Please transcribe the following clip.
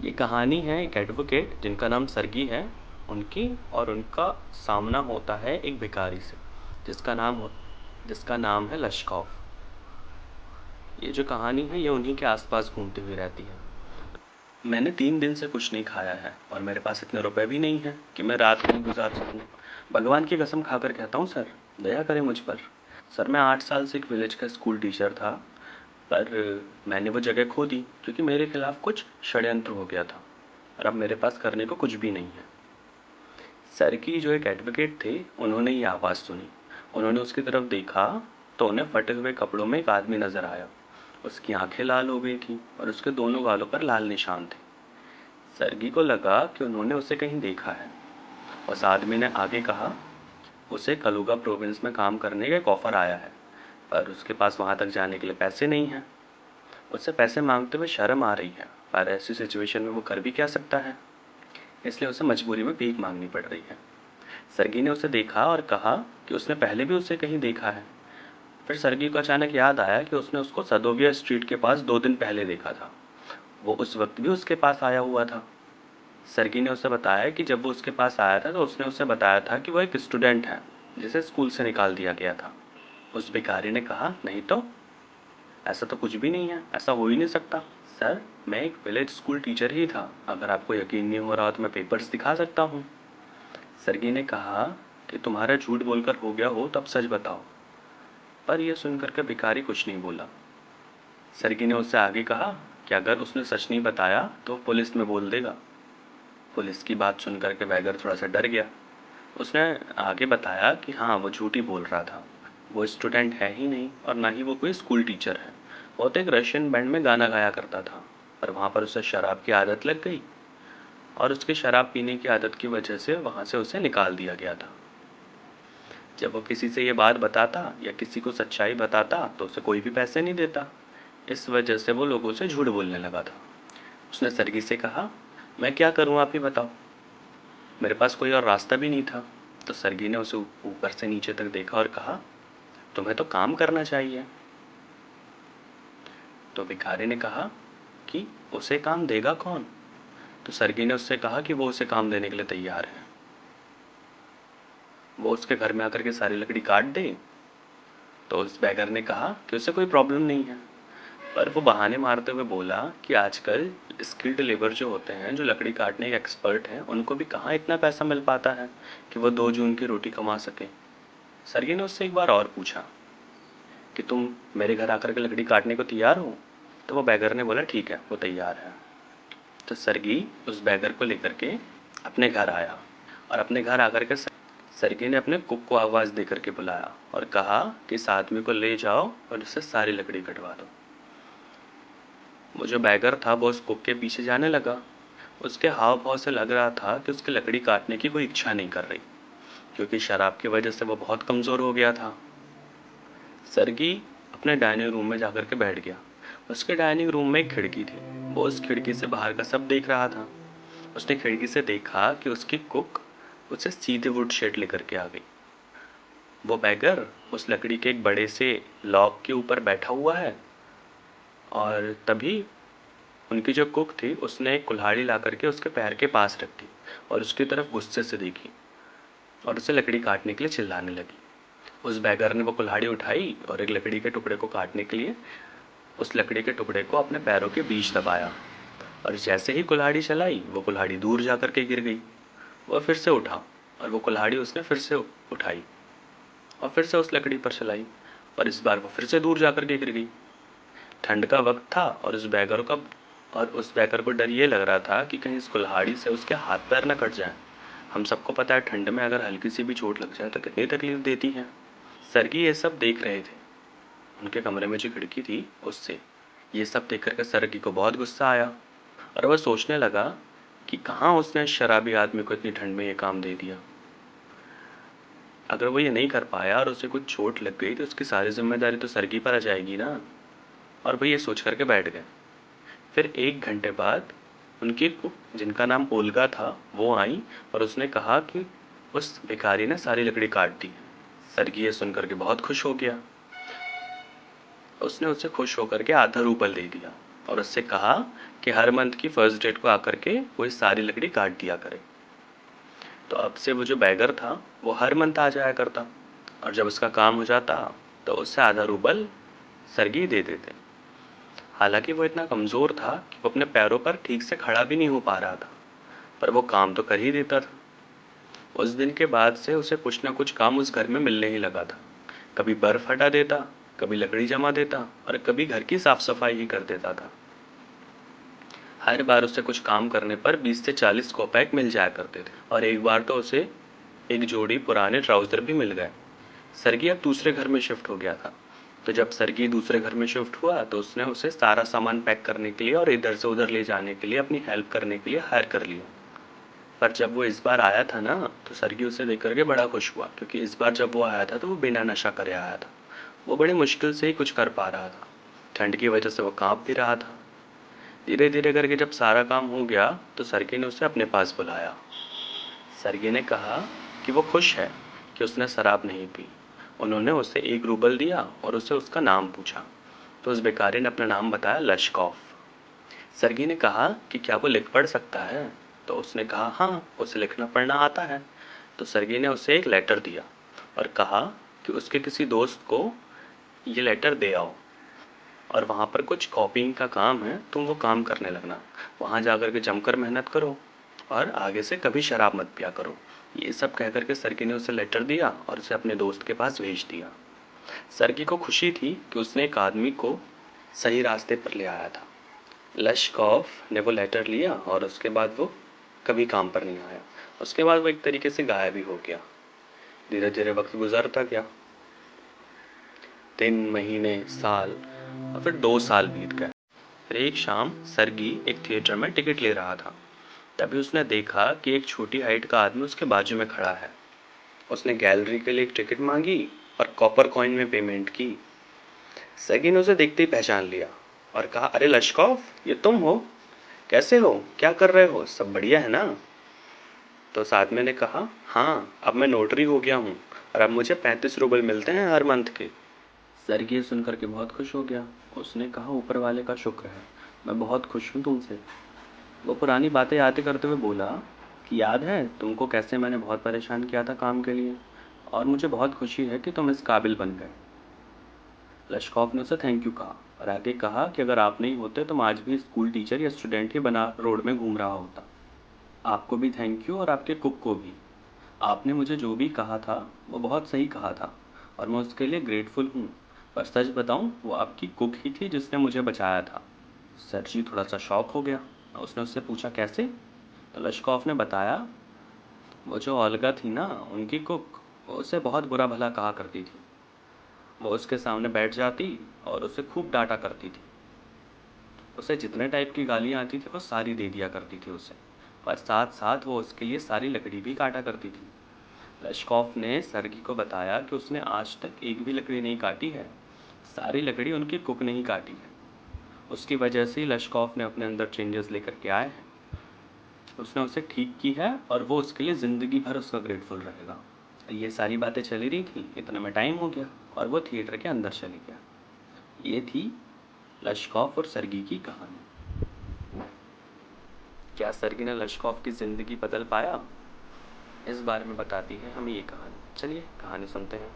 ये कहानी है एक एडवोकेट जिनका नाम सरगी है उनकी, और उनका सामना होता है एक भिखारी से जिसका नाम है लश्कॉफ। ये जो कहानी है ये उन्हीं के आसपास घूमती हुई रहती है। मैंने 3 दिन से कुछ नहीं खाया है और मेरे पास इतने रुपए भी नहीं हैं कि मैं रात नहीं गुजार सकूं। भगवान की कसम खाकर कहता हूँ सर, दया करें मुझ पर। सर, मैं 8 साल से एक विलेज का स्कूल टीचर था, पर मैंने वो जगह खो दी क्योंकि मेरे खिलाफ कुछ षड्यंत्र हो गया था और अब मेरे पास करने को कुछ भी नहीं है। सर की जो एक एडवोकेट थे, उन्होंने ये आवाज़ सुनी। उन्होंने उसकी तरफ देखा तो उन्हें फटे हुए कपड़ों में एक आदमी नजर आया। उसकी आंखें लाल हो गई थी और उसके दोनों गालों पर लाल निशान थे। सरगी को लगा कि उन्होंने उसे कहीं देखा है। उस आदमी ने आगे कहा, उसे कलुगा प्रोविंस में काम करने का एक ऑफर आया है, पर उसके पास वहां तक जाने के लिए पैसे नहीं हैं। उससे पैसे मांगते हुए शर्म आ रही है, पर ऐसी सिचुएशन में वो कर भी क्या सकता है, इसलिए उसे मजबूरी में भीख मांगनी पड़ रही है। सरगी ने उसे देखा और कहा कि उसने पहले भी उसे कहीं देखा है। फिर सरगी को अचानक याद आया कि उसने उसको सदोविया स्ट्रीट के पास 2 दिन पहले देखा था। वो उस वक्त भी उसके पास आया हुआ था। सरगी ने उसे बताया कि जब वो उसके पास आया था तो उसने उसे बताया था कि वो एक स्टूडेंट है जिसे स्कूल से निकाल दिया गया था। उस भिखारी ने कहा, नहीं तो, ऐसा तो कुछ भी नहीं है, ऐसा हो ही नहीं सकता। सर, मैं एक विलेज स्कूल टीचर ही था, अगर आपको यकीन नहीं हो रहा तो मैं पेपर्स दिखा सकता हूँ। सरगी ने कहा कि तुम्हारा झूठ बोलकर हो गया हो तब सच बताओ। पर यह सुनकर के भिखारी कुछ नहीं बोला। सरगी ने उससे आगे कहा कि अगर उसने सच नहीं बताया तो पुलिस में बोल देगा। पुलिस की बात सुनकर के वैगर थोड़ा सा डर गया। उसने आगे बताया कि हाँ, वो झूठ ही बोल रहा था। वो स्टूडेंट है ही नहीं और ना ही वो कोई स्कूल टीचर है। वो तो एक रशियन बैंड में गाना गाया करता था, पर वहाँ पर उसे शराब की आदत लग गई और उसकी शराब पीने की आदत की वजह से वहाँ से उसे निकाल दिया गया था। जब वो किसी से ये बात बताता या किसी को सच्चाई बताता तो उसे कोई भी पैसे नहीं देता। इस वजह से वो लोगों से झूठ बोलने लगा था। उसने सरगी से कहा, मैं क्या करूं, आप ही बताओ। मेरे पास कोई और रास्ता भी नहीं था। तो सरगी ने उसे ऊपर से नीचे तक देखा और कहा, तुम्हें तो काम करना चाहिए। तो भिखारी ने कहा कि उसे काम देगा कौन। तो सरगी ने उससे कहा कि वो उसे काम देने के लिए तैयार है। वो उसके घर में आकर के सारी लकड़ी काट दे। तो उस बैगर ने कहा कि उसे कोई प्रॉब्लम नहीं है, पर वो बहाने मारते हुए बोला कि आजकल स्किल्ड लेबर जो होते हैं, जो लकड़ी काटने के एक्सपर्ट हैं, उनको भी कहाँ इतना पैसा मिल पाता है कि वो 2 जून की रोटी कमा सके। सरगी ने उससे एक बार और पूछा कि तुम मेरे घर आकर के लकड़ी काटने को तैयार हो। तो वो बैगर ने बोला ठीक है, वो तैयार है। तो सरगी उस बैगर को लेकर के अपने घर आया और अपने घर आकर के सरगी ने अपने कुक को आवाज़ दे करके बुलाया और कहा कि इस आदमी को ले जाओ और उससे सारी लकड़ी कटवा दो। वो जो बैगर था वो उस कुक के पीछे जाने लगा। उसके हाव भाव से लग रहा था कि उसकी लकड़ी काटने की कोई इच्छा नहीं कर रही, क्योंकि शराब की वजह से वो बहुत कमज़ोर हो गया था। सरगी अपने डाइनिंग रूम में जाकर के बैठ गया। उसके डाइनिंग रूम में एक खिड़की थी। वो उस खिड़की से बाहर का सब देख रहा था। उसने खिड़की से देखा कि उसकी कुक उसे सीधे वुड शेड लेकर के आ गई। वो बैगर उस लकड़ी के एक बड़े से लॉग के ऊपर बैठा हुआ है, और तभी उनकी जो कुक थी उसने एक कुल्हाड़ी ला करके उसके पैर के पास रख दी और उसकी तरफ गुस्से से देखी और उसे लकड़ी काटने के लिए चिल्लाने लगी। उस बैगर ने वो कुल्हाड़ी उठाई और एक लकड़ी के टुकड़े को काटने के लिए उस लकड़ी के टुकड़े को अपने पैरों के बीच दबाया, और जैसे ही कुल्हाड़ी चलाई वो कुल्हाड़ी दूर जा करके गिर गई। वह फिर से उठा और वो कुल्हाड़ी उसने फिर से उठाई और फिर से उस लकड़ी पर चलाई, पर इस बार वो फिर से दूर जा करके गिर गई। ठंड का वक्त था और उस बैकर को डर ये लग रहा था कि कहीं इस कुल्हाड़ी से उसके हाथ पैर न कट जाएं। हम सबको पता है ठंड में अगर हल्की सी भी चोट लग जाए तो कितनी तकलीफ देती है। सरगी ये सब देख रहे थे। उनके कमरे में जो खिड़की थी उससे ये सब देख कर सरगी को बहुत गुस्सा आया और वह सोचने लगा कि कहाँ उसने इस शराबी आदमी को इतनी ठंड में ये काम दे दिया। अगर वो ये नहीं कर पाया और उसे कुछ चोट लग गई तो उसकी सारी जिम्मेदारी तो सरगी पर आ जाएगी ना। और वो ये सोच करके बैठ गए। फिर 1 घंटे बाद उनकी कुक, जिनका नाम ओल्गा था, वो आई और उसने कहा कि उस भिखारी ने सारी लकड़ी काट दी। सरगी ये सुन करके बहुत खुश हो गया। उसने उसे खुश होकर के आधा रूपल दे दिया और उससे कहा कि हर मंथ की फर्स्ट डेट को आकर के वो सारी लकड़ी काट दिया करे। तो अब से वो जो बैगर था वो हर मंथ आ जाया करता, और जब उसका काम हो जाता तो उससे आधा रूबल सरगी दे देते। हालांकि वो इतना कमज़ोर था कि वो अपने पैरों पर ठीक से खड़ा भी नहीं हो पा रहा था, पर वो काम तो कर ही देता था। उस दिन के बाद से उसे कुछ ना कुछ काम उस घर में मिलने ही लगा था। कभी बर्फ हटा देता, कभी लकड़ी जमा देता, और कभी घर की साफ सफाई ही कर देता था। हर बार उसे कुछ काम करने पर 20 से 40 कोपैक मिल जाया करते थे, और एक बार तो उसे एक जोड़ी पुराने ट्राउज़र भी मिल गए। सरगी अब दूसरे घर में शिफ्ट हो गया था। तो जब सरगी दूसरे घर में शिफ्ट हुआ तो उसने उसे सारा सामान पैक करने के लिए और इधर से उधर ले जाने के लिए अपनी हेल्प करने के लिए हायर कर लिया। पर जब वो इस बार आया था ना, तो सरगी उसे देख करके बड़ा खुश हुआ, क्योंकि इस बार जब वो आया था तो वो बिना नशा करे आया था। वो बड़ी मुश्किल से ही कुछ कर पा रहा था, ठंड की वजह से वो कांप भी रहा था। धीरे धीरे करके जब सारा काम हो गया तो सरगी ने उसे अपने पास बुलाया। सरगी ने कहा कि वो खुश है कि उसने शराब नहीं पी। उन्होंने उसे 1 रूबल दिया और उससे उसका नाम पूछा। तो उस भिखारी ने अपना नाम बताया, लश्कॉफ। सरगी ने कहा कि क्या वो लिख पढ़ सकता है? तो उसने कहा हाँ, उसे लिखना पढ़ना आता है। तो सरगी ने उसे एक लेटर दिया और कहा कि उसके किसी दोस्त को ये लेटर दे आओ, और वहाँ पर कुछ कॉपिंग का काम है, तुम वो काम करने लगना। वहाँ जा कर के जमकर मेहनत करो और आगे से कभी शराब मत पिया करो। ये सब कह कर के सरगी ने उसे लेटर दिया और उसे अपने दोस्त के पास भेज दिया। सरगी को खुशी थी कि उसने एक आदमी को सही रास्ते पर ले आया था। लश्कॉफ ने वो लेटर लिया और उसके बाद वो कभी काम पर नहीं आया। उसके बाद वो एक तरीके से गायब ही हो गया। धीरे धीरे वक्त गुजरता गया। दिन, महीने, साल, और फिर 2 साल बीत गए। फिर एक शाम सरगी एक थिएटर में टिकट ले रहा था। तभी उसने देखा कि एक छोटी हाइट का आदमी उसके बाजू में खड़ा है। उसने गैलरी के लिए एक टिकट मांगी और कॉपर कॉइन में पेमेंट की। सरगी ने उसे देखते ही पहचान लिया और कहा, अरे लश्कॉफ, ये तुम हो? कैसे हो? क्या कर रहे हो? सब बढ़िया है ना? तो उस आदमी ने कहा, हाँ, अब मैं नोटरी हो गया हूँ और अब मुझे 35 रूबल मिलते हैं हर मंथ के। सरगी सुनकर के बहुत खुश हो गया। उसने कहा, ऊपर वाले का शुक्र है, मैं बहुत खुश हूँ तुमसे। वो पुरानी बातें याद करते हुए बोला कि याद है तुमको कैसे मैंने बहुत परेशान किया था काम के लिए, और मुझे बहुत खुशी है कि तुम इस काबिल बन गए। लश्कॉफ ने उसे थैंक यू कहा और आगे कहा कि अगर आप नहीं होते तो मैं आज भी स्कूल टीचर या स्टूडेंट ही बना रोड में घूम रहा होता। आपको भी थैंक यू, और आपके कुक को भी। आपने मुझे जो भी कहा था वो बहुत सही कहा था, और मैं उसके लिए ग्रेटफुल हूँ। पर सच बताऊँ, वो आपकी कुक ही थी जिसने मुझे बचाया था। सरजी थोड़ा सा शॉक हो गया। उसने उससे पूछा, कैसे? तो लश्कॉफ ने बताया, वो जो ओल्गा थी ना, उनकी कुक, वो उसे बहुत बुरा भला कहा करती थी। वो उसके सामने बैठ जाती और उसे खूब डांटा करती थी। उसे जितने टाइप की गालियाँ आती थी वो सारी दे दिया करती थी उसे, पर साथ साथ वो उसके लिए सारी लकड़ी भी काटा करती थी। लश्कॉफ ने सरगी को बताया कि उसने आज तक एक भी लकड़ी नहीं काटी है, सारी लकड़ी उनकी कुक ने ही काटी है। उसकी वजह से ही लश्कॉफ ने अपने अंदर चेंजेस लेकर के आए हैं। उसने उसे ठीक की है और वो उसके लिए ज़िंदगी भर उसका ग्रेटफुल रहेगा। ये सारी बातें चली रही थी, इतने में टाइम हो गया और वो थिएटर के अंदर चली गया। ये थी लश्कॉफ और सरगी की कहानी। क्या सरगी ने लश्कॉफ की ज़िंदगी बदल पाया? इस बारे में बताती है हमें ये कहानी। चलिए कहानी सुनते हैं।